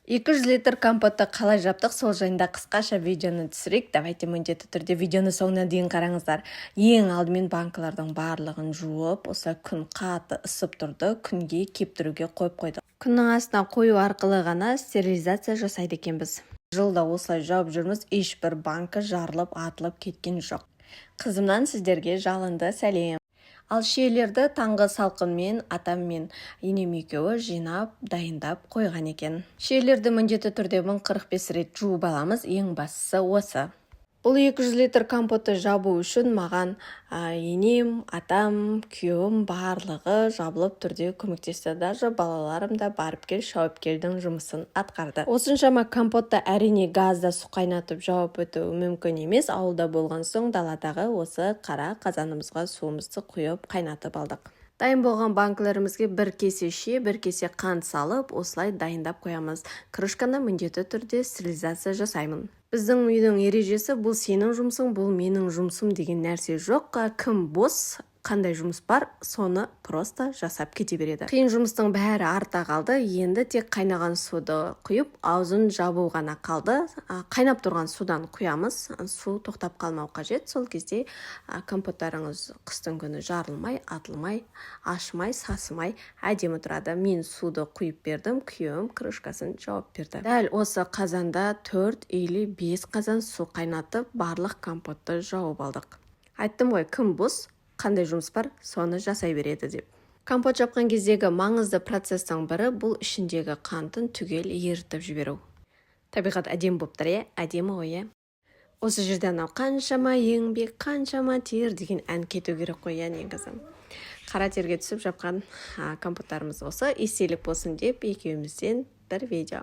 200 литр компотты қалай жаптық, сол жайында қысқаша видеоны түсірейік. Давайте міндетті түрде видеоны соңына дейін қараңыздар. Ең алдымен банкалардың барлығын жуып, осылай күн қатты ысып тұрды, күнге кептіруге қойып қойдық. Күннің астына қою арқылы ғана стерилизация жасайды екенбіз. Жылда осылай жауып жүрміз, ешбір банка жарылып, атылып кеткен жоқ. Қызымнан сіздерге жалынды сәлем. Ал шиелерді таңғы салқынмен атам мен енем екеуі жинап, дайындап қойған екен. Шиелерді міндетті түрде 45 рет жуып аламыз, ең бастысы осы. Бұл 200 литр компотты жабу үшін маған енем, атам, күйеуім барлығы жабылып түрде көмектесті. Даже балаларым да барып кел, шауып келдің жұмысын атқарды. Осыншама компотты әрине газда су қайнатып жауып өту мүмкін емес. Ауылда болған соң даладағы осы қара қазанымызға суымызды құйып қайнатып алдық. Дайын болған банкілерімізге бір кесе ши, бір кесе қант салып, осылай дайындап қоямыз. Крышканы міндетті түрде стерилизация жасаймын. Біздің үйдің ережесі, бұл сенің жұмысың, бұл менің жұмысым деген нәрсе жоқ. Кім бос, қандай жұмыс бар, соны просто жасап кете береді. Қиын жұмыстың бәрі артта қалды. Енді тек қайнаған суды құйып, аузын жабу ғана қалды. Қайнап тұрған судан құямыз. Су тоқтап қалмау қажет. Сол кезде компоттарыңыз қыстың күні жарылмай, атылмай, ашымай, сасымай әдемі тұрады. Мен суды құйып бердім, күйеуім крышкасын жауып берді. Дәл осы қазанда 4 или 5 қазан су қайнатып, барлық компотты жауып алдық. Айттым ғой, кім бос, қандай жұмыс бар, соны жасай береді деп. Компот жапқан кездегі маңызды процестің бірі бұл ішіндегі қантын түгел ерітіп жіберу. Табиғат әдемі болып тұр, әдемі ғой. Осы жерде анау қаншама еңбек, қаншама тер деген ән кету керек қой, негізі. Қара терге түсіп жапқан компоттарымыз осы, естелік болсын деп екеумізден бір видео.